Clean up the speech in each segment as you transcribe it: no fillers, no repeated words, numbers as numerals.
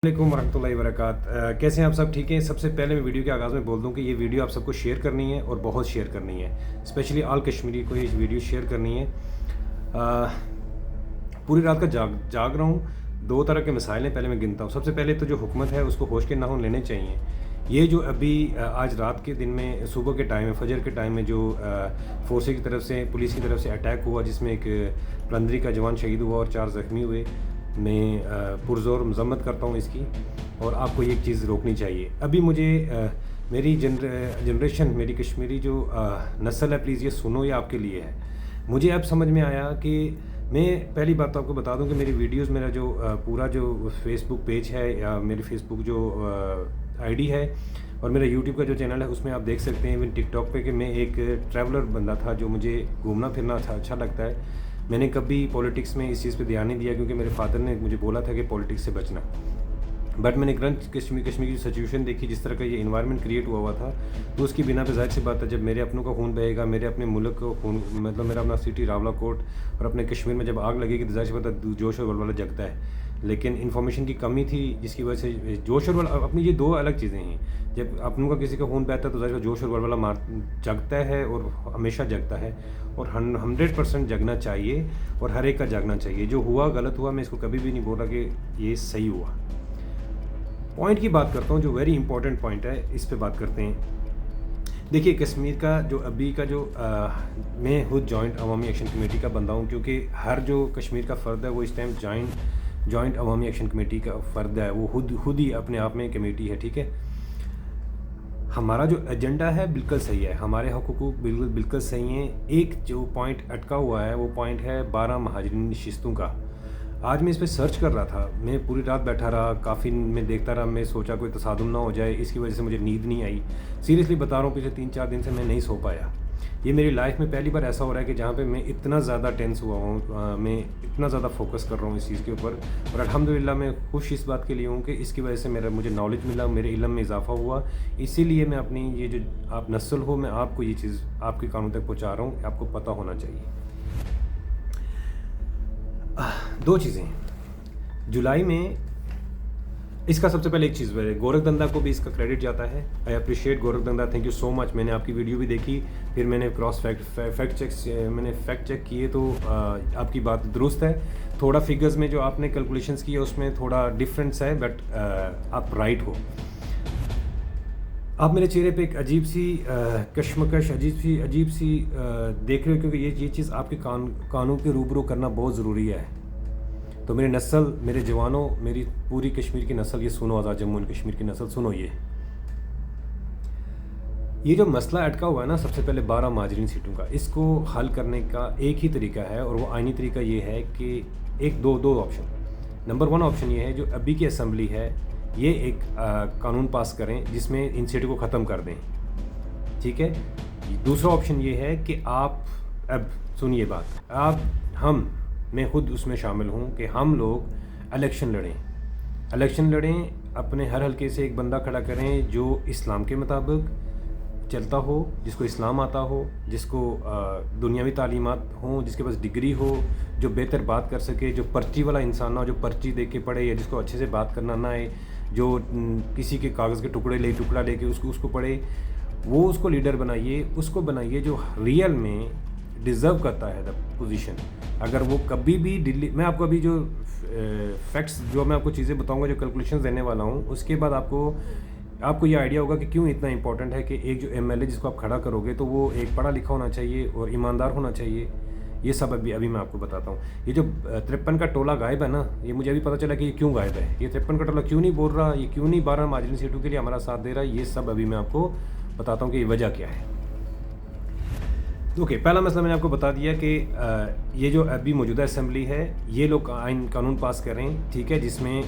वालेकुम वरहमतुल्लाहि वबरकातुहू। कैसे हैं आप सब? ठीक हैं। सबसे पहले मैं वीडियो के आगाज़ में बोल दूं कि ये वीडियो आप सबको शेयर करनी है और बहुत शेयर करनी है। स्पेशली ऑल कश्मीरी को ये वीडियो शेयर करनी है। पूरी रात का जाग रहा हूँ। दो तरह के मसाइल हैं, पहले मैं गिनता हूँ। सबसे पहले तो जो हुकूमत है उसको होश के नाखून लेने चाहिए। ये जो अभी आज रात के दिन में सुबह के टाइम में फजर के टाइम में जो फोर्सेस की तरफ से पुलिस की तरफ से अटैक हुआ, जिसमें एक पलंदरी का जवान शहीद हुआ और 4 ज़ख्मी हुए, मैं पुरज़ोर मज़म्मत करता हूँ इसकी। और आपको ये चीज़ रोकनी चाहिए। अभी मुझे मेरी जनरेशन, मेरी कश्मीरी जो नस्ल है, प्लीज़ ये सुनो, ये आपके लिए है। मुझे अब समझ में आया कि मैं पहली बात तो आपको बता दूं कि मेरी वीडियोस, मेरा जो पूरा जो फेसबुक पेज है या मेरी फेसबुक जो आईडी है और मेरा यूट्यूब का जो चैनल है, उसमें आप देख सकते हैं इवन टिकटॉक पे कि मैं एक ट्रैवलर बंदा था जो मुझे घूमना फिरना अच्छा लगता है। मैंने कभी पॉलिटिक्स में इस चीज़ पे ध्यान नहीं दिया क्योंकि मेरे फादर ने मुझे बोला था कि पॉलिटिक्स से बचना। बट मैंने करंट कश्मीर की सिचुएशन देखी, जिस तरह का ये इन्वायरमेंट क्रिएट हुआ था, तो उसकी बिना पे ज़ाहिर सी बात है जब मेरे अपनों का खून बहेगा, मेरे अपने मुल्क को खून, मतलब मेरा अपना सिटी रावलाकोट और अपने कश्मीर में जब आग लगेगी तो ज़ाहिर सी बात है जोश और वलवला जगता है। लेकिन इन्फॉर्मेशन की कमी थी जिसकी वजह से जोश और अपनी ये दो अलग चीज़ें हैं। जब अपनों का किसी का खून बहता है तो ज़ाहिर जोश और वलवला जगता है और हमेशा जगता है और 100% जगना चाहिए और हर एक का जागना चाहिए। जो हुआ गलत हुआ, मैं इसको कभी भी नहीं बोल रहा कि ये सही हुआ। पॉइंट की बात करता हूँ जो वेरी इंपॉर्टेंट पॉइंट है, इस पे बात करते हैं। देखिए, कश्मीर का जो अभी का जो मैं खुद जॉइंट अवामी एक्शन कमेटी का बंदा हूँ, क्योंकि हर जो कश्मीर का फ़र्द है वो इस time joint Awami action committee का फ़र्द है। वो खुद ही अपने आप में कमेटी है, ठीक है। हमारा जो एजेंडा है बिल्कुल सही है, हमारे हकूक़ बिल्कुल सही हैं। एक जो पॉइंट अटका हुआ है वो पॉइंट है 12 महाजरीन नशिस्तों का। आज मैं इस पर सर्च कर रहा था, मैं पूरी रात बैठा रहा, काफ़ी मैं देखता रहा, मैं सोचा कोई तसादुम ना हो जाए, इसकी वजह से मुझे नींद नहीं आई। सीरियसली बता रहा हूँ, पिछले 3-4 दिन से मैं नहीं सो पाया। ये मेरी लाइफ में पहली बार ऐसा हो रहा है कि जहाँ पे मैं इतना ज़्यादा टेंस हुआ हूँ, मैं इतना ज़्यादा फोकस कर रहा हूँ इस चीज़ के ऊपर। और अल्हम्दुलिल्लाह मैं खुश इस बात के लिए हूँ कि इसकी वजह से मुझे नॉलेज मिला, मेरे इल्म में इजाफा हुआ। इसीलिए मैं अपनी ये जो आप नस्ल हो, मैं आपको ये चीज़ आपके कानों तक पहुँचा रहा हूँ, आपको पता होना चाहिए। 2 चीज़ें जुलाई में, इसका सबसे पहले एक चीज़ है, गोरखधंधा को भी इसका क्रेडिट जाता है। I appreciate Gorakhdhandha, thank you so much. मैंने आपकी वीडियो भी देखी, फिर मैंने फैक्ट चेक किए, तो आपकी बात दुरुस्त है। थोड़ा फिगर्स में जो आपने कैलकुलेशंस किए उसमें थोड़ा डिफरेंस है, बट आप राइट हो। आप मेरे चेहरे पे एक अजीब सी कश्मकश, अजीब सी देख रहे हो, क्योंकि ये चीज़ आपके कानों के रूबरू करना बहुत ज़रूरी है। तो मेरी नस्ल, मेरे जवानों, मेरी पूरी कश्मीर की नस्ल, ये सुनो, आज़ाद जम्मू एंड कश्मीर की नस्ल सुनो। ये जो मसला अटका हुआ है ना, सबसे पहले 12 माजरीन सीटों का, इसको हल करने का एक ही तरीका है और वो आइनी तरीका ये है कि एक दो ऑप्शन। नंबर 1 ऑप्शन ये है, जो अभी की असम्बली है ये एक कानून पास करें जिसमें इन सीटों को ख़त्म कर दें, ठीक है। दूसरा ऑप्शन ये है कि आप, अब सुनिए बात, मैं खुद उसमें शामिल हूँ कि हम लोग इलेक्शन लड़ें, अपने हर हल्के से एक बंदा खड़ा करें जो इस्लाम के मुताबिक चलता हो, जिसको इस्लाम आता हो, जिसको दुनियावी तालीमात हों, जिसके पास डिग्री हो, जो बेहतर बात कर सके, जो पर्ची वाला इंसान ना हो, जो पर्ची दे के पढ़े, या जिसको अच्छे से बात करना ना आए, जो किसी के कागज़ के टुकड़ा लेके उसको पढ़े, वो उसको लीडर बनाइए, उसको बनाइए जो रियल में डिज़र्व करता है द पोजीशन। अगर वो कभी भी दिल्ली, मैं आपको अभी जो फैक्ट्स, जो मैं आपको चीज़ें बताऊंगा, जो कैलकुलेशंस देने वाला हूँ, उसके बाद आपको ये आइडिया होगा कि क्यों इतना इंपॉर्टेंट है कि एक जो एमएलए जिसको आप खड़ा करोगे तो वो एक पढ़ा लिखा होना चाहिए और ईमानदार होना चाहिए। ये सब अभी मैं आपको बताता हूँ। ये जो 53 का टोला गायब है ना, ये मुझे अभी पता चला कि ये क्यों गायब है। ये 53 का टोला क्यों नहीं बोल रहा, ये क्यों नहीं 12 माजरीन सीटों के लिए हमारा साथ दे रहा है, ये सब अभी मैं आपको बताता हूँ कि ये वजह क्या है। ओके, पहला मसला मैंने आपको बता दिया कि ये जो अभी मौजूदा असम्बली है, ये लोग कानून पास करें, ठीक है, जिसमें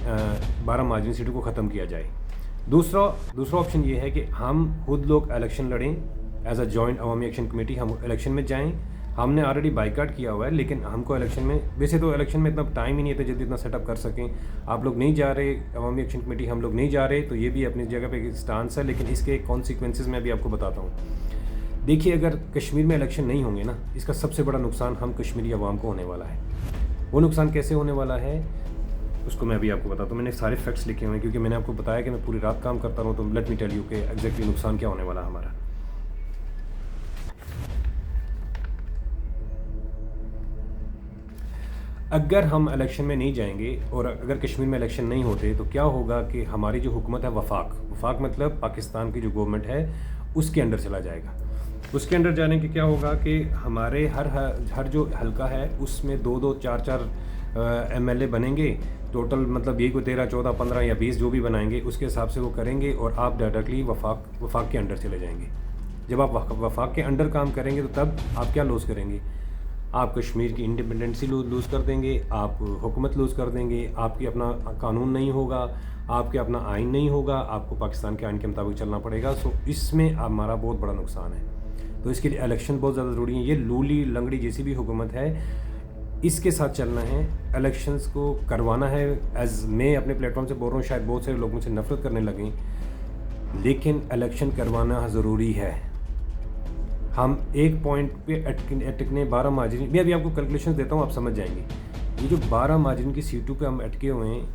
12 माजरीन सीटों को ख़त्म किया जाए। दूसरा ऑप्शन ये है कि हम खुद लोग इलेक्शन लड़ें as a joint Awami action committee, हम इलेक्शन में जाएं। हमने ऑलरेडी बाइकाट किया हुआ है, लेकिन हमको इलेक्शन में, वैसे तो इलेक्शन में इतना टाइम ही नहीं है तो जल्दी इतना सेटअप कर सकें। आप लोग नहीं जा रहे, अवामी एक्शन कमेटी हम लोग नहीं जा रहे, तो ये भी अपनी जगह पे एक स्टांस है, लेकिन इसके कॉन्सिक्वेंसेज मैं भी आपको बताता हूँ। देखिए, अगर कश्मीर में इलेक्शन नहीं होंगे ना, इसका सबसे बड़ा नुकसान हम कश्मीरी अवाम को होने वाला है। वो नुकसान कैसे होने वाला है? उसको मैं अभी आपको बताता हूँ। मैंने सारे फैक्ट्स लिखे हुए हैं क्योंकि मैंने आपको बताया कि मैं पूरी रात काम करता रहूँ, तो लेट मी टेल यू कि एग्जैक्टली नुकसान क्या होने वाला हमारा। अगर हम इलेक्शन में नहीं जाएंगे और अगर कश्मीर में इलेक्शन नहीं होते तो क्या होगा कि हमारी जो हुकूमत है वफाक मतलब पाकिस्तान की जो गवर्नमेंट है उसके अंडर चला जाएगा। उसके अंडर जाने के क्या होगा कि हमारे हर जो हलका है उसमें 2-2, 4-4 MLA बनेंगे टोटल, मतलब यही कोई 13, 14, 15 या 20 जो भी बनाएंगे उसके हिसाब से वो करेंगे और आप डायरेक्टली वफाक के अंडर चले जाएंगे। जब आप वफाक के अंडर काम करेंगे तो तब आप क्या लूज़ करेंगे? आप कश्मीर की इंडिपेंडेंसी लूज़ कर देंगे, आप हुकूमत लूज़ कर देंगे, आपकी अपना कानून नहीं होगा, आपके अपना आइन नहीं होगा, आपको पाकिस्तान के आइन के मुताबिक चलना पड़ेगा। सो इसमें हमारा बहुत बड़ा नुकसान है। तो इसके लिए इलेक्शन बहुत ज़्यादा ज़रूरी है। ये लूली लंगड़ी जैसी भी हुकूमत है, इसके साथ चलना है, इलेक्शंस को करवाना है। एज मैं अपने प्लेटफॉर्म से बोल रहा हूँ, शायद बहुत सारे लोग मुझसे नफरत करने लगें, लेकिन इलेक्शन करवाना ज़रूरी है। हम एक पॉइंट पे अटकने 12 माजरीन, मैं अभी आपको कैलकुलेशन देता हूँ, आप समझ जाएंगे। ये जो 12 माजरीन की सीटों पे हम अटके हुए हैं,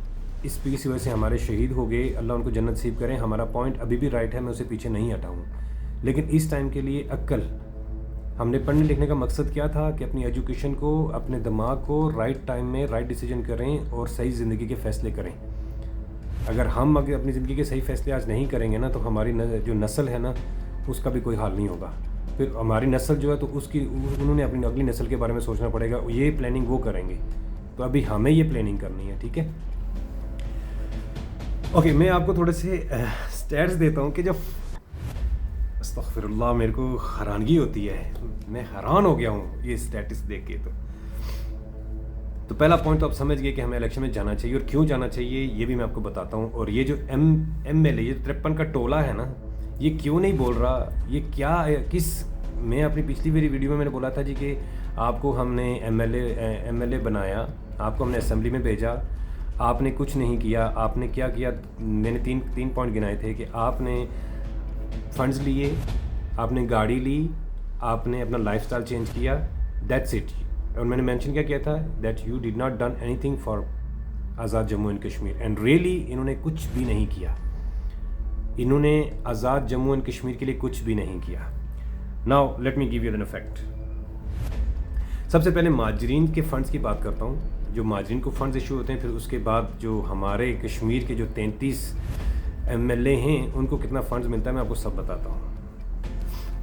इस वजह से हमारे शहीद हो गए, अल्लाह उनको जन्नत नसीब करें। हमारा पॉइंट अभी भी राइट है, मैं उसे पीछे नहीं हटाऊँ, लेकिन इस टाइम के लिए अक्ल, हमने पढ़ने लिखने का मकसद क्या था कि अपनी एजुकेशन को, अपने दिमाग को राइट टाइम में राइट डिसीजन करें और सही ज़िंदगी के फ़ैसले करें। अगर हम अपनी ज़िंदगी के सही फ़ैसले आज नहीं करेंगे ना, तो हमारी जो नस्ल है ना, उसका भी कोई हाल नहीं होगा। फिर हमारी नस्ल जो है तो उन्होंने अपनी अगली नस्ल के बारे में सोचना पड़ेगा, ये प्लानिंग वो करेंगे। तो अभी हमें ये प्लानिंग करनी है, ठीक है। ओके, मैं आपको थोड़े से स्टैट्स देता हूँ कि जब अस्तग़फिरुल्लाह, मेरे को हैरानगी होती है, मैं हैरान हो गया हूँ ये स्टैटिस देख के। तो पहला पॉइंट तो आप समझ गए कि हमें इलेक्शन में जाना चाहिए, और क्यों जाना चाहिए ये भी मैं आपको बताता हूँ। और ये जो MLA, ये 53 का टोला है ना, ये क्यों नहीं बोल रहा, ये क्या मैं अपनी पिछली मेरी वीडियो में मैंने बोला था जी कि आपको हमने MLA बनाया, आपको हमने असेंबली में भेजा, आपने कुछ नहीं किया। आपने क्या किया? मैंने तीन पॉइंट गिनाए थे कि आपने फंड्स लिए, आपने गाड़ी ली, आपने अपना लाइफस्टाइल चेंज किया, दैट्स इट। और मैंने मेंशन क्या किया था? That you did not done anything for Azad Jammu and Kashmir. And really इन्होंने कुछ भी नहीं किया, इन्होंने आज़ाद जम्मू एंड कश्मीर के लिए कुछ भी नहीं किया। Now let me give you an effect. सबसे पहले माजरीन के फ़ंड्स की बात करता हूँ। जो माजरीन को फ़ंड्स इशू होते हैं, फिर उसके बाद जो हमारे कश्मीर के जो 33 MLA हैं उनको कितना फ़ंड्स मिलता है, मैं आपको सब बताता हूँ।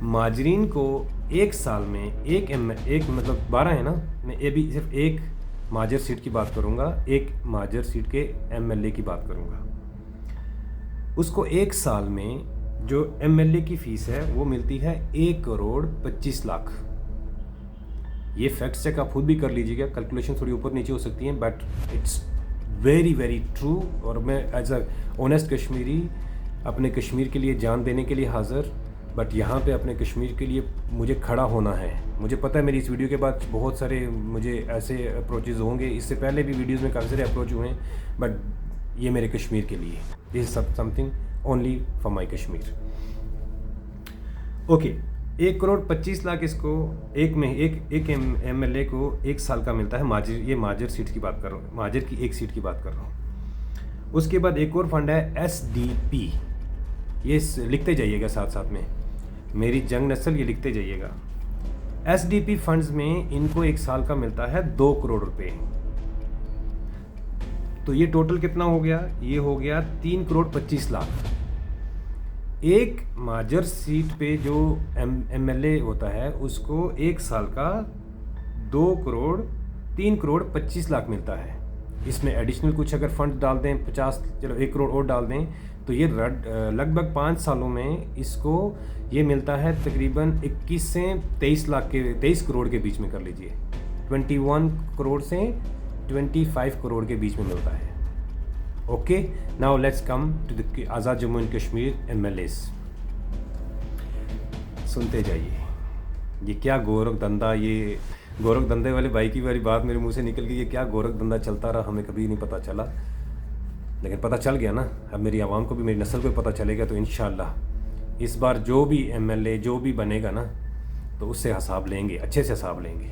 माजरीन को एक साल में एक मतलब 12 है ना, मैं ये भी सिर्फ एक माजर सीट की बात करूँगा, एक माजर सीट के MLA की बात करूँगा। उसको एक साल में जो MLA की फ़ीस है वो मिलती है 1,25,00,000। ये फैक्ट चेक आप खुद भी कर लीजिएगा, कैलकुलेशन थोड़ी ऊपर नीचे हो सकती हैं, but it's very very true. और मैं एज अ ऑनेस्ट कश्मीरी अपने कश्मीर के लिए जान देने के लिए हाज़िर, बट यहाँ पे अपने कश्मीर के लिए मुझे खड़ा होना है। मुझे पता है मेरी इस वीडियो के बाद बहुत सारे मुझे ऐसे अप्रोचेज़ होंगे, इससे पहले भी वीडियोज़ में काफ़ी सारे अप्रोच हुए हैं, बट ये मेरे कश्मीर के लिए, this is something only for my Kashmir. Okay, 1,25,00,000 इसको एक MLA को एक साल का मिलता है। ये माजर सीट की बात कर रहा हूँ, माजर की एक सीट की बात कर रहा हूँ। उसके बाद एक और फंड है SDP, ये लिखते जाइएगा साथ साथ में, मेरी जंग नस्ल, ये लिखते जाइएगा। SDP फंड्स में इनको एक साल का मिलता है 2 करोड़ रुपए। तो ये टोटल कितना हो गया? ये हो गया 3,25,00,000। एक माजर सीट पे जो MLA होता है उसको एक साल का 3,25,00,000 मिलता है। इसमें एडिशनल कुछ अगर फंड डाल दें 50, चलो 1 करोड़ और डाल दें, तो ये लगभग 5 सालों में इसको ये मिलता है तकरीबन 21 से 23 करोड़ के बीच में, कर लीजिए 21 करोड़ से 25 करोड़ के बीच में मिलता है। Okay, now let's come to the Azad Jammu and Kashmir MLAs। सुनते जाइए, ये क्या गोरख धंधा, ये गोरख धंधे वाले भाई की वाली बात मेरे मुंह से निकल गई। ये क्या गोरख धंधा चलता रहा, हमें कभी नहीं पता चला, लेकिन पता चल गया ना। अब मेरी आवाम को भी, मेरी नस्ल को भी पता चलेगा, तो इंशाअल्लाह इस बार जो भी MLA जो भी बनेगा ना, तो उससे हिसाब लेंगे, अच्छे से हिसाब लेंगे।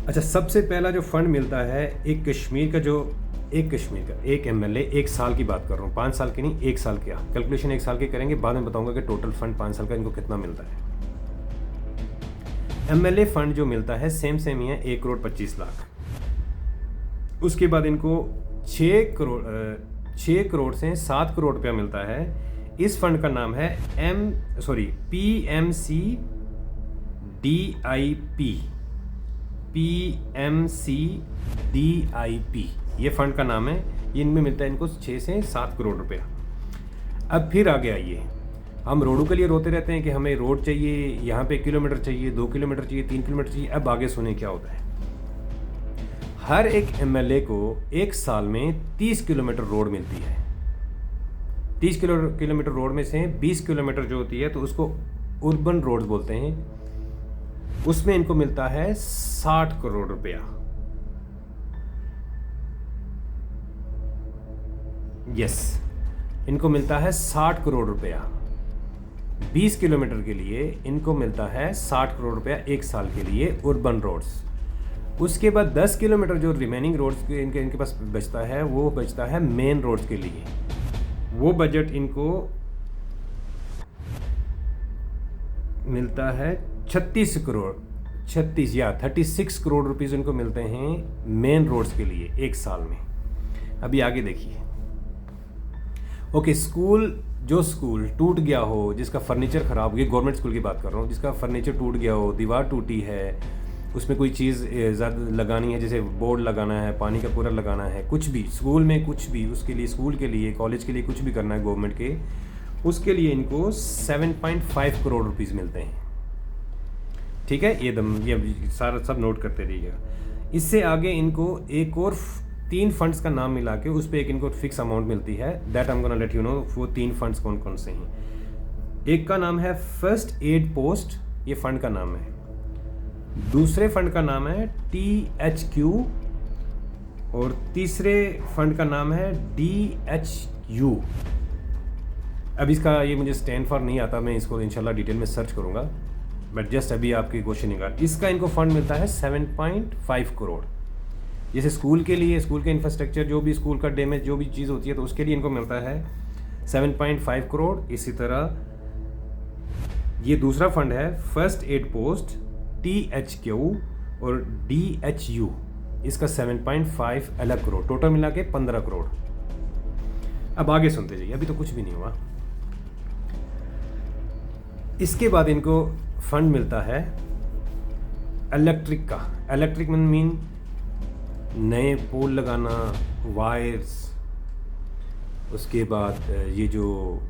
अच्छा, सबसे पहला जो फंड मिलता है एक कश्मीर का, जो एक एमएलए, एक साल की बात कर रहा हूँ, 5 साल की नहीं, 1 साल का कैलकुलेशन, 1 साल के करेंगे, बाद में बताऊंगा कि टोटल फंड 5 साल का इनको कितना मिलता है। एमएलए फंड जो मिलता है सेम ही है, 1,25,00,000। उसके बाद इनको 6 करोड़ से 7 करोड़ रुपया मिलता है। इस फंड का नाम है PMCDIP। ये फंड का नाम है। इनमें मिलता है इनको 6 से 7 करोड़ रुपया। अब फिर आगे आइए, हम रोडों के लिए रोते रहते हैं कि हमें रोड चाहिए, यहाँ पे 1 किलोमीटर चाहिए, 2 किलोमीटर चाहिए, 3 किलोमीटर चाहिए। अब आगे सुने क्या होता है। हर एक एमएलए को 1 साल में 30 किलोमीटर रोड मिलती है। 30 किलोमीटर रोड में से 20 किलोमीटर जो होती है तो उसको अर्बन रोड्स बोलते हैं। उसमें इनको मिलता है 60 करोड़ रुपया। यस, इनको मिलता है 60 करोड़ रुपया। 20 किलोमीटर के लिए इनको मिलता है 60 करोड़ रुपया 1 साल के लिए, अर्बन रोड्स। उसके बाद 10 किलोमीटर जो रिमेनिंग रोड्स के इनके पास बचता है, वो बचता है मेन रोड्स के लिए। वो बजट इनको मिलता है 36 करोड़ रुपीस इनको मिलते हैं मेन रोड्स के लिए 1 साल में। अभी आगे देखिए। ओके, स्कूल टूट गया हो, जिसका फर्नीचर ख़राब हो गया, गवर्नमेंट स्कूल की बात कर रहा हूँ, जिसका फर्नीचर टूट गया हो, दीवार टूटी है, उसमें कोई चीज़ ज़्यादा लगानी है, जैसे बोर्ड लगाना है, पानी का पूरा लगाना है, कुछ भी स्कूल में, कुछ भी उसके लिए, स्कूल के लिए, कॉलेज के लिए कुछ भी करना है गवर्नमेंट के, उसके लिए इनको 7.5 करोड़ रुपीस मिलते हैं। ठीक है, ये सारा सब नोट करते रहिएगा। इससे आगे इनको एक और 3 फंड्स का नाम मिला के उस पर एक इनको फिक्स अमाउंट मिलती है। That I am gonna let you know वो 3 फंड्स कौन कौन से हैं। एक का नाम है फर्स्ट एड पोस्ट, ये फंड का नाम है। दूसरे फंड का नाम है THQ और तीसरे फंड का नाम है DHU। अब इसका ये मुझे स्टैंड फॉर नहीं आता, मैं इसको इंशाल्लाह डिटेल में सर्च करूँगा, बट जस्ट अभी आपकी क्वेश्चन निकाल। इसका इनको फंड मिलता है 7.5 करोड़। जैसे स्कूल के लिए, स्कूल के इंफ्रास्ट्रक्चर, जो भी स्कूल का डैमेज जो भी चीज़ होती है तो उसके लिए इनको मिलता है 7.5 करोड़। इसी तरह ये दूसरा फंड है फर्स्ट एड पोस्ट, THQ और DHU, इसका 7.5 अलग करोड़, टोटल मिला के 15 करोड़। अब आगे सुनते जाइए, अभी तो कुछ भी नहीं हुआ। इसके बाद इनको फंड मिलता है इलेक्ट्रिक का। इलेक्ट्रिक मीन नए पोल लगाना, वायर्स, उसके बाद ये जो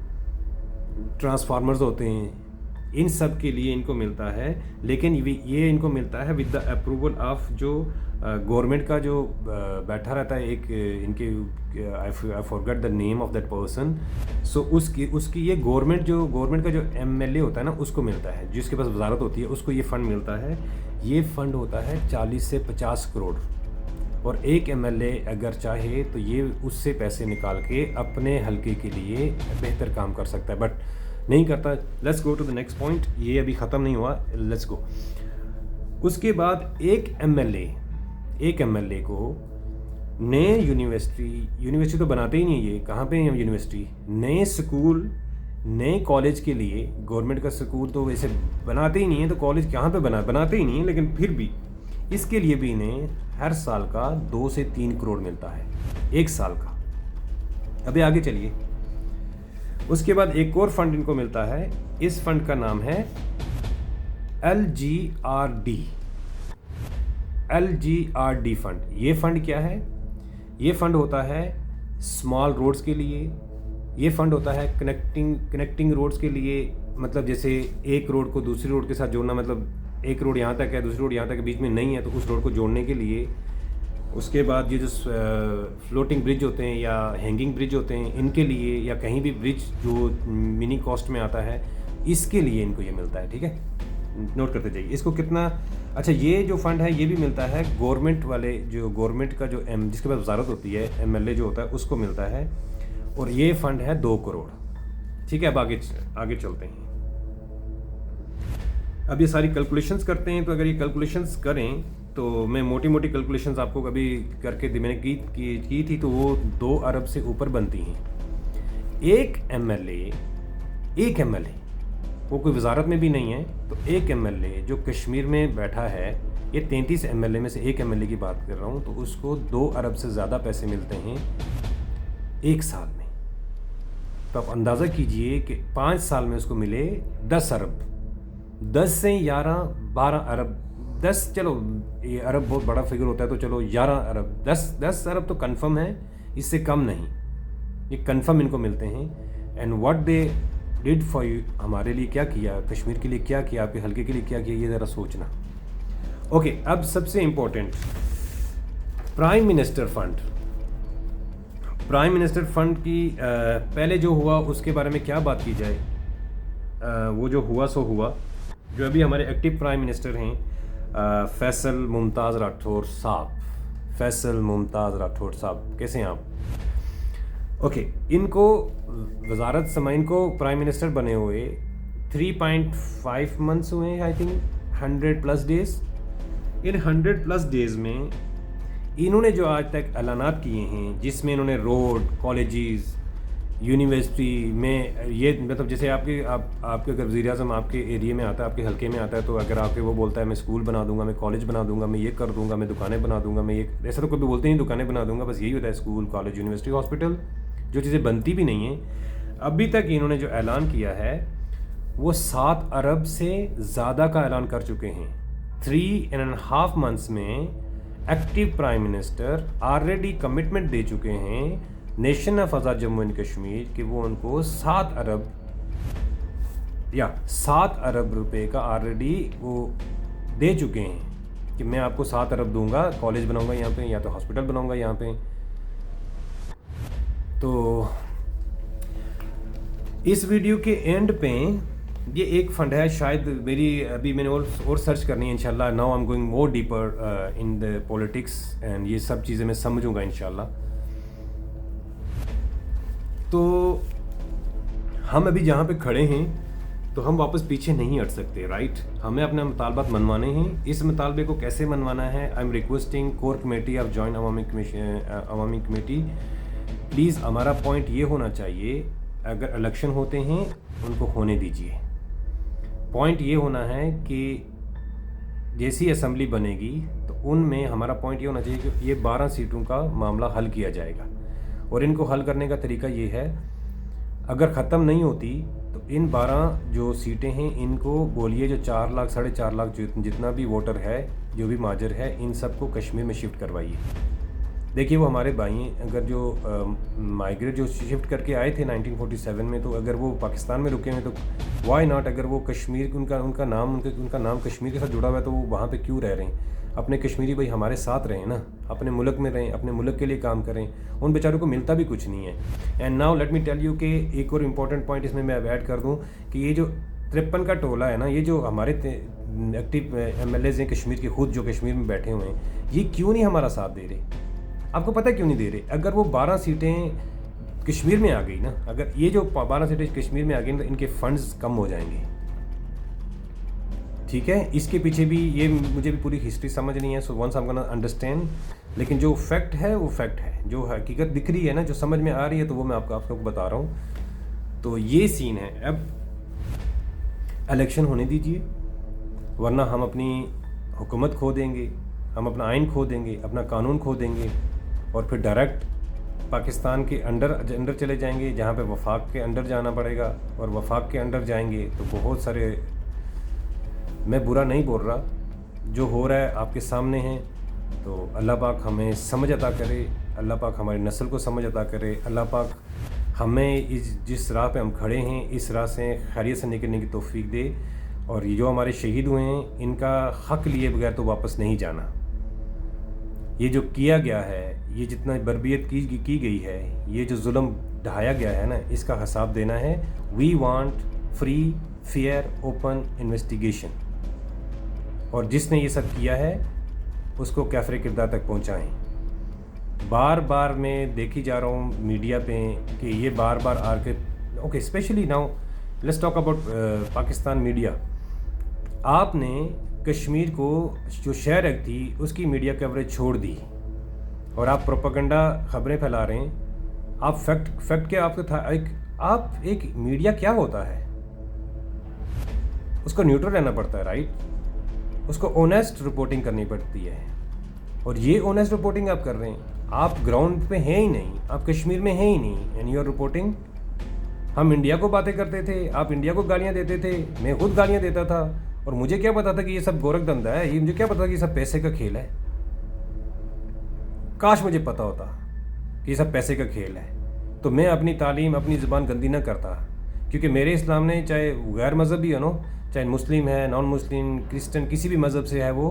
ट्रांसफार्मर्स होते हैं, इन सब के लिए इनको मिलता है। लेकिन ये इनको मिलता है विद द अप्रूवल ऑफ जो गवर्नमेंट का जो बैठा रहता है, एक इनके I forget the name of that person. So उसकी ये गवर्नमेंट का जो MLA होता है ना, उसको मिलता है, जिसके पास वजारत होती है, उसको ये फ़ंड मिलता है। ये फ़ंड होता है 40 से 50 करोड़। और एक MLA अगर चाहे तो ये उससे पैसे निकाल के अपने हल्के के लिए बेहतर काम कर सकता है, बट नहीं करता। Let's go to the next point, ये अभी ख़त्म नहीं हुआ, लेट्स गो। उसके बाद एक MLA को नए यूनिवर्सिटी तो बनाते ही नहीं है, ये कहाँ पे है यूनिवर्सिटी, नए स्कूल, नए कॉलेज के लिए। गवर्नमेंट का स्कूल तो वैसे बनाते ही नहीं है, तो कॉलेज कहाँ पे बनाते ही नहीं है, लेकिन फिर भी इसके लिए भी इन्हें हर साल का 2 से 3 करोड़ मिलता है 1 साल का। अभी आगे चलिए। उसके बाद एक और फंड इनको मिलता है, इस फंड का नाम है LGRD फंड। ये फंड क्या है? ये फंड होता है स्मॉल रोड्स के लिए। ये फंड होता है कनेक्टिंग रोड्स के लिए, मतलब जैसे एक रोड को दूसरी रोड के साथ जोड़ना, मतलब एक रोड यहाँ तक है, दूसरी रोड यहाँ तक बीच में नहीं है, तो उस रोड को जोड़ने के लिए। उसके बाद ये जो फ्लोटिंग ब्रिज होते हैं या हैंगिंग ब्रिज होते हैं, इनके लिए, या कहीं भी ब्रिज जो मिनी कॉस्ट में आता है, इसके लिए इनको ये मिलता है। ठीक है, नोट करते जाइए इसको कितना। अच्छा, ये जो फंड है ये भी मिलता है गवर्नमेंट वाले, जो गवर्नमेंट का जो जिसके पास वजारत होती है, MLA जो होता है, उसको मिलता है, और ये फंड है 2 करोड़। ठीक है, अब आगे चलते हैं। अब ये सारी कैलकुलेशंस करते हैं, तो अगर ये कैलकुलेशंस करें तो मैं मोटी मोटी कैलकुलेशंस आपको कभी करके मैंने की थी, तो वो 2 अरब से ऊपर बनती हैं। एक एमएलए वो कोई वजारत में भी नहीं है, तो एक एमएलए जो कश्मीर में बैठा है, ये 33 एमएलए में से एक एमएलए की बात कर रहा हूँ, तो उसको 2 अरब से ज़्यादा पैसे मिलते हैं 1 साल में। तो आप अंदाज़ा कीजिए कि 5 साल में उसको मिले 10 अरब, 10 से 11 12 अरब, 10, चलो ये अरब बहुत बड़ा फिगर होता है, तो चलो 11 अरब, 10 अरब तो कंफर्म है, इससे कम नहीं, ये कंफर्म इनको मिलते हैं। And what they did for you, हमारे लिए क्या किया, कश्मीर के लिए क्या किया, आपके हल्के के लिए क्या किया, ये ज़रा सोचना। ओके, अब सबसे important, prime minister fund. Prime minister fund की पहले जो हुआ उसके बारे में क्या बात की जाए। वो जो हुआ सो हुआ। जो अभी हमारे एक्टिव प्राइम मिनिस्टर हैं फैसल मुमताज़ राठौर साहब, फैसल मुमताज़ राठौर साहब, कैसे हैं आप? ओके, इनको वजारत समाइन को प्राइम मिनिस्टर बने हुए 3.5 मंथ्स हुए हैं, I think 100+ days. In 100+ days में इन्होंने जो आज तक ऐलानात किए हैं, जिसमें इन्होंने रोड, कॉलेजेस, यूनिवर्सिटी में, ये मतलब जैसे आपके अगर वज़ीर-ए-आज़म आपके एरिया में आता है, आपके हल्के में आता है, तो अगर आपके वो बोलता है मैं स्कूल बना दूंगा, मैं कॉलेज बना दूंगा, मैं ये कर दूंगा, मैं दुकानें बना दूंगा, मैं ये, ऐसा तो कभी बोलते नहीं दुकानें बना दूंगा, बस यही होता है, स्कूल, कॉलेज, यूनिवर्सिटी, हॉस्पिटल, जो चीज़ें बनती भी नहीं हैं। अभी तक इन्होंने जो ऐलान किया है वो 7 अरब से ज़्यादा का ऐलान कर चुके हैं। 3.5 मंथ्स में active prime minister already commitment दे चुके हैं nation of Azad Jammu and Kashmir कि वो उनको 7 अरब रुपए का ऑलरेडी वो दे चुके हैं कि मैं आपको 7 अरब दूंगा, कॉलेज बनाऊंगा यहाँ पे, या तो हॉस्पिटल बनाऊंगा यहाँ पे। तो इस वीडियो के एंड पे ये एक फंड है, शायद मेरी अभी मैंने और सर्च करनी है इंशाल्लाह। Now I am going more deeper in the politics and ये सब चीज़ें मैं समझूंगा इंशाल्लाह। तो हम अभी जहाँ पे खड़े हैं तो हम वापस पीछे नहीं हट सकते, राइट? हमें अपने मुतालबात मनवाने हैं। इस मुतालबे को कैसे मनवाना है? I am requesting core committee of joint Awami committee, please हमारा पॉइंट ये होना चाहिए, अगर इलेक्शन होते हैं उनको होने दीजिए। पॉइंट ये होना है कि जैसी असम्बली बनेगी तो उनमें हमारा पॉइंट ये होना चाहिए कि ये 12 सीटों का मामला हल किया जाएगा। और इनको हल करने का तरीका ये है, अगर ख़त्म नहीं होती तो इन 12 जो सीटें हैं इनको बोलिए जो 4 लाख 4.5 लाख जितना भी वोटर है, जो भी माजर है, इन सबको कश्मीर में शिफ्ट करवाइए। देखिए वो हमारे भाई हैं, अगर जो माइग्रेट जो शिफ्ट करके आए थे 1947 में, तो अगर वो पाकिस्तान में रुके हुए तो वाई नॉट, अगर वो कश्मीर उनका नाम कश्मीर के साथ जुड़ा हुआ है तो वो वहाँ पे क्यों रह रहे हैं? अपने कश्मीरी भाई हमारे साथ रहें ना, अपने मुल्क में रहें, अपने मुल्क के लिए काम करें। उन बेचारों को मिलता भी कुछ नहीं है। And now let me tell you कि एक और इम्पॉर्टेंट पॉइंट इसमें मैं ऐड कर दूँ कि ये जो 53 का टोला है ना, ये जो हमारे एक्टिव MLAs हैं कश्मीर के, खुद जो कश्मीर में बैठे हुए हैं, ये क्यों नहीं हमारा साथ दे रहे? आपको पता है क्यों नहीं दे रहे? अगर वो 12 सीटें कश्मीर में आ गई ना, अगर ये जो 12 सीटें कश्मीर में आ गई तो इनके फंड्स कम हो जाएंगे, ठीक है? इसके पीछे भी ये मुझे भी पूरी हिस्ट्री समझ नहीं है, so once I am gonna understand. लेकिन जो फैक्ट है वो फैक्ट है, जो हकीकत दिख रही है ना, जो समझ में आ रही है, तो वो मैं आपको बता रहा हूँ। तो ये सीन है। अब इलेक्शन होने दीजिए, वरना हम अपनी हुकूमत खो देंगे, हम अपना आइन खो देंगे, अपना कानून खो देंगे, और फिर डायरेक्ट पाकिस्तान के अंडर चले जाएंगे, जहाँ पे वफाक के अंडर जाना पड़ेगा। और वफाक के अंडर जाएंगे तो बहुत सारे, मैं बुरा नहीं बोल रहा, जो हो रहा है आपके सामने है। तो अल्लाह पाक हमें समझ अता करे, अल्लाह पाक हमारी नस्ल को समझ अता करे, अल्लाह पाक हमें जिस राह पे हम खड़े हैं इस राह से खैरियत से निकलने की तौफीक दे। और ये जो हमारे शहीद हुए हैं, इनका हक़ लिए बगैर तो वापस नहीं जाना। ये जो किया गया है, ये जितना बर्बियत की गई है, ये जो जुल्म ढाया गया है ना, इसका हिसाब देना है। We want free fair open investigation, और जिसने ये सब किया है उसको कैफरे किरदार तक पहुंचाएं। बार बार मैं देखी जा रहा हूँ मीडिया पे कि ये बार बार आके, okay, specially now let's talk about Pakistan media. आपने कश्मीर को जो शहर थी उसकी मीडिया कवरेज छोड़ दी और आप प्रोपेगेंडा खबरें फैला रहे हैं। आप फैक्ट क्या आपको था आप एक मीडिया क्या होता है, उसको न्यूट्रल रहना पड़ता है, राइट। उसको ऑनेस्ट रिपोर्टिंग करनी पड़ती है और ये ऑनेस्ट रिपोर्टिंग आप कर रहे हैं। आप ग्राउंड पे हैं ही नहीं, आप कश्मीर में हैं ही नहीं एंड योर रिपोर्टिंग। हम इंडिया को बातें करते थे, आप इंडिया को गालियां देते थे, मैं खुद गालियां देता था और मुझे क्या पता था कि ये सब गोरख धंधा है, ये मुझे क्या पता कि ये सब पैसे का खेल है। काश मुझे पता होता कि ये सब पैसे का खेल है तो मैं अपनी तालीम अपनी ज़ुबान गंदी ना करता, क्योंकि मेरे इस्लाम ने चाहे गैर मज़हबी है चाहे मुस्लिम है, नॉन मुस्लिम, क्रिश्चियन, किसी भी मज़हब से है वो,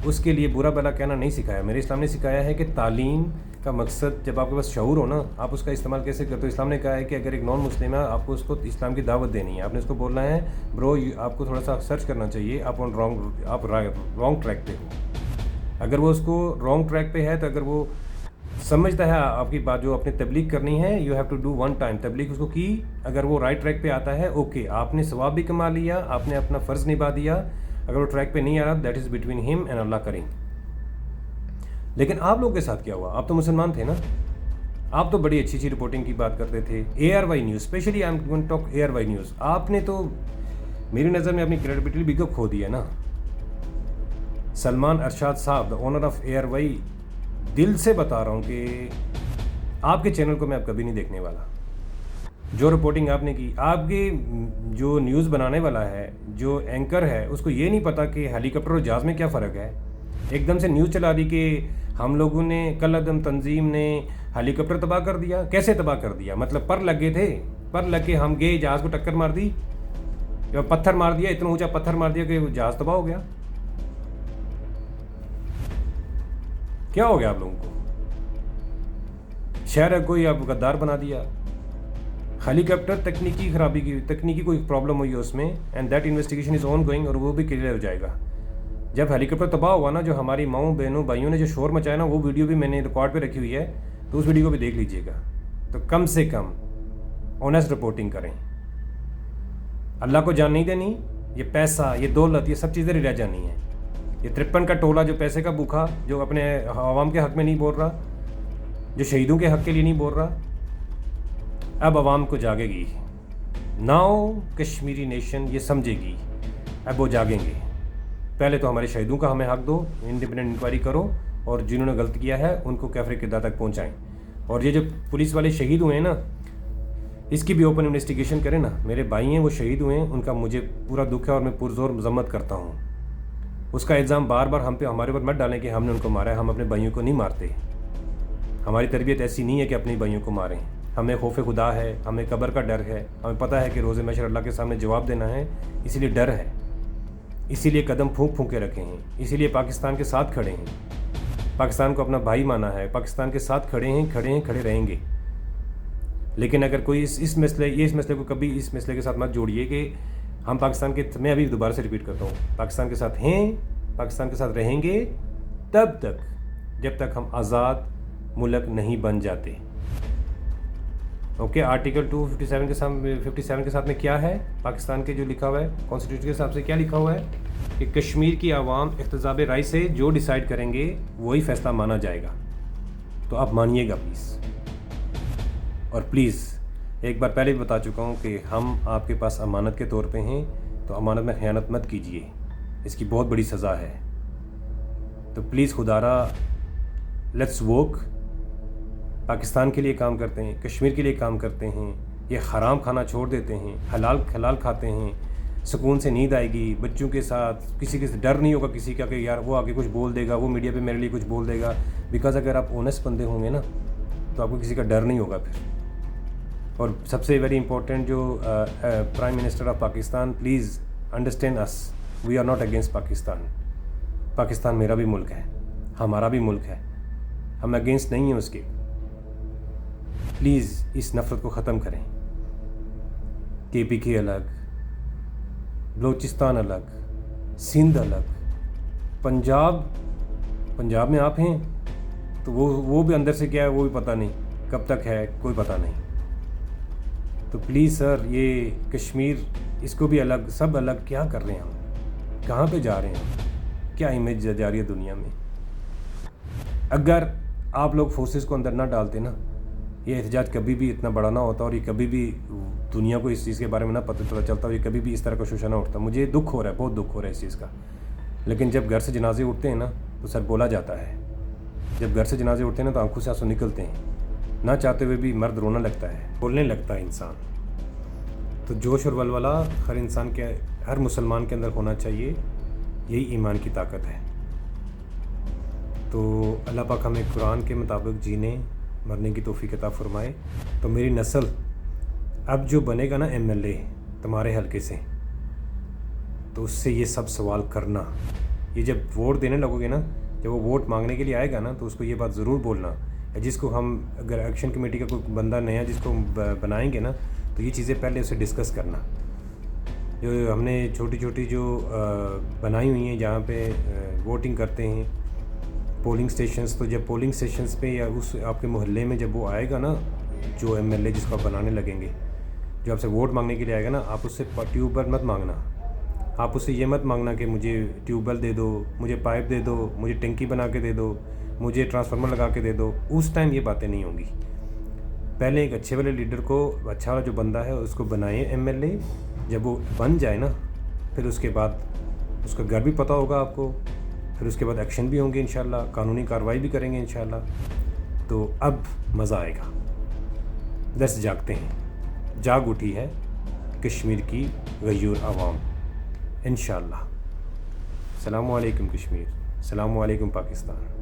उसके लिए बुरा भला कहना नहीं सिखाया। मेरे इस्लाम ने सिखाया है कि तालीम का मकसद, जब आपके पास शऊर हो ना, आप उसका इस्तेमाल कैसे करते हो। इस्लाम ने कहा है कि अगर एक नॉन मुस्लिम है आपको उसको इस्लाम की दावत देनी है, आपने उसको बोलना है ब्रो आपको थोड़ा सा सर्च करना चाहिए, आप रॉन्ग ट्रैक पे हो। अगर वो उसको रॉन्ग ट्रैक पे है तो अगर वो समझता है आपकी बात, जो अपनी तबलीग करनी है, you have to do one time तबलीग उसको की। अगर वो राइट ट्रैक पे आता है, ओके, आपने सवाब भी कमा लिया, आपने अपना फ़र्ज़ निभा दिया। अगर वो ट्रैक पे नहीं आ रहा, that is between him and Allah Karim. लेकिन आप लोगों के साथ क्या हुआ? आप तो मुसलमान थे ना, आप तो बड़ी अच्छी रिपोर्टिंग की बात करते थे। ARY news, specially I am going to talk ARY news, आपने तो मेरी नज़र में अपनी क्रेडिबिलिटी भी खो दी है ना। सलमान अरशाद साहब, द ओनर ऑफ ARY, दिल से बता रहा हूँ कि आपके चैनल को मैं अब कभी नहीं देखने वाला। जो रिपोर्टिंग आपने की, आपके जो न्यूज़ बनाने वाला है, जो एंकर है, उसको ये नहीं पता कि हेलीकॉप्टर और जहाज़ में क्या फ़र्क है। एकदम से न्यूज़ चला दी कि हम लोगों ने, कल अदम तंजीम ने हेलीकॉप्टर तबाह कर दिया। कैसे तबाह कर दिया? मतलब पर लगे थे, पर लग के हम गए, जहाज़ को टक्कर मार दी या पत्थर मार दिया, इतना ऊंचा पत्थर मार दिया कि जहाज़ तबाह हो गया। क्या हो गया आप लोगों को? शहर कोई आप गद्दार बना दिया। हेलीकॉप्टर तकनीकी खराबी की, तकनीकी कोई प्रॉब्लम हुई है उसमें, and that investigation is on going, और वो भी क्लियर हो जाएगा। जब हेलीकॉप्टर तबाह हुआ ना, जो हमारी माओ बहनों भाइयों ने जो शोर मचाया ना, वो वीडियो भी मैंने रिकॉर्ड पे रखी हुई है, तो उस वीडियो को भी देख लीजिएगा। तो कम से कम ऑनेस्ट रिपोर्टिंग करें। अल्लाह को जान नहीं देनी, ये पैसा, ये दौलत, ये सब चीज़ें रह जानी है। ये 53 का टोला जो पैसे का भूखा, जो अपने आवाम के हक़ में नहीं बोल रहा, जो शहीदों के हक़ के लिए नहीं बोल रहा, अब आवाम को जागेगी। नाउ कश्मीरी नेशन ये समझेगी, अब वो जागेंगे। पहले तो हमारे शहीदों का हमें हक़ दो, इंडिपेंडेंट इंक्वायरी करो, और जिन्होंने गलत किया है उनको कैफरे किरदार तक पहुँचाएँ। और ये जो पुलिस वाले शहीद हुए हैं ना, इसकी भी ओपन इन्वेस्टिगेशन करें ना। मेरे भाई हैं, वो शहीद हुए हैं, उनका मुझे पूरा दुख है और मैं पुरजोर मजम्मत करता हूँ। उसका इल्ज़ाम बार बार हमारे ऊपर मत डालें कि हमने उनको मारा है। हम अपने भाइयों को नहीं मारते। हमारी तरबियत ऐसी नहीं है कि अपने भाइयों को मारें। हमें खौफ खुदा है, हमें कब्र का डर है, हमें पता है कि रोज़े महशर अल्लाह के सामने जवाब देना है, इसीलिए डर है, इसीलिए कदम फूंक फूंक के रखे हैं, इसीलिए पाकिस्तान के साथ खड़े हैं, पाकिस्तान को अपना भाई माना है, पाकिस्तान के साथ खड़े हैं, खड़े रहेंगे। लेकिन अगर कोई इस मसले को कभी इस मसले के साथ मत जोड़िए कि हम पाकिस्तान के, मैं अभी दोबारा से रिपीट करता हूँ, पाकिस्तान के साथ हैं, पाकिस्तान के साथ रहेंगे तब तक जब तक हम आज़ाद मुल्क नहीं बन जाते। ओके, आर्टिकल 257 के साथ में क्या है, पाकिस्तान के जो लिखा हुआ है कॉन्स्टिट्यूशन के हिसाब से क्या लिखा हुआ है कि कश्मीर की आवाम इख्तिसाब राय से जो डिसाइड करेंगे वही फैसला माना जाएगा। तो आप मानिएगा प्लीज़। और प्लीज़, एक बार पहले भी बता चुका हूँ कि हम आपके पास अमानत के तौर पे हैं, तो अमानत में ख़यानत मत कीजिए, इसकी बहुत बड़ी सज़ा है। तो प्लीज़ खुदारा, लेट्स वर्क। पाकिस्तान के लिए काम करते हैं, कश्मीर के लिए काम करते हैं, ये हराम खाना छोड़ देते हैं, हलाल खाते हैं, सुकून से नींद आएगी। बच्चों के साथ किसी के डर नहीं होगा किसी का कि यार वो आगे कुछ बोल देगा, वो मीडिया पे मेरे लिए कुछ बोल देगा। बिकॉज अगर आप ऑनेस्ट बंदे होंगे ना, तो आपको किसी का डर नहीं होगा फिर। और सबसे वेरी इंपॉर्टेंट, जो prime minister of Pakistan, please understand us, we are not against Pakistan. Pakistan मेरा भी मुल्क है, हमारा भी मुल्क है, हम अगेंस्ट नहीं हैं उसके। प्लीज़ इस नफ़रत को ख़त्म करें। KPK अलग, बलूचिस्तान अलग, सिंध अलग, पंजाब में आप हैं तो वो भी अंदर से क्या है वो भी पता नहीं, कब तक है कोई पता नहीं। तो प्लीज़ सर, ये कश्मीर, इसको भी अलग, सब अलग क्या कर रहे हैं हम, कहाँ पे जा रहे हैं हम? क्या इमेज जा रही है दुनिया में। अगर आप लोग फोर्सेस को अंदर ना डालते ना, ये एहतजाज कभी भी इतना बड़ा ना होता और ये कभी भी दुनिया को इस चीज़ के बारे में ना पता चलता और ये कभी भी इस तरह का शोशा ना उठता। मुझे दुख हो रहा है, बहुत दुख हो रहा है इस चीज़ का। लेकिन जब घर से जनाजे उठते हैं ना तो सर बोला जाता है, जब घर से जनाजे उठते हैं ना तो आंखों से आंसू निकलते हैं, ना चाहते हुए भी मर्द रोना लगता है, बोलने लगता है इंसान। तो जोश और वलवला हर इंसान के, हर मुसलमान के अंदर होना चाहिए, यही ईमान की ताकत है। तो अल्लाह पाक हमें कुरान के मुताबिक जीने मरने की तौफीक अता फरमाए। तो मेरी नस्ल अब जो बनेगा ना MLA तुम्हारे हलके से, तो उससे ये सब सवाल करना। ये जब वोट देने लगोगे ना, जब वो वोट मांगने के लिए आएगा ना, तो उसको ये बात ज़रूर बोलना। या जिसको हम अगर एक्शन कमेटी का कोई बंदा नया जिसको बनाएंगे ना, तो ये चीज़ें पहले उससे डिस्कस करना। जो हमने छोटी छोटी जो बनाई हुई हैं जहाँ पे वोटिंग करते हैं, पोलिंग स्टेशंस, तो जब पोलिंग स्टेशंस पे या उस आपके मोहल्ले में जब वो आएगा ना, जो MLA जिसको आप बनाने लगेंगे, जो आपसे वोट मांगने के लिए आएगा ना, आप उससे ट्यूबवेल मत मांगना। आप उससे ये मत मांगना कि मुझे ट्यूबवेल दे दो, मुझे पाइप दे दो, मुझे टंकी बना के दे दो, मुझे ट्रांसफार्मर लगा के दे दो। उस टाइम ये बातें नहीं होंगी। पहले एक अच्छे वाले लीडर को, अच्छा वाला जो बंदा है उसको बनाए MLA। जब वो बन जाए ना, फिर उसके बाद उसका घर भी पता होगा आपको, फिर उसके बाद एक्शन भी होंगे इंशाल्लाह, कानूनी कार्रवाई भी करेंगे इंशाल्लाह। तो अब मज़ा आएगा। दस जागते हैं, जाग उठी है कश्मीर की गयूर आवाम इंशाल्लाह। अस्सलामु अलैकुम कश्मीर, अस्सलामु अलैकुम पाकिस्तान।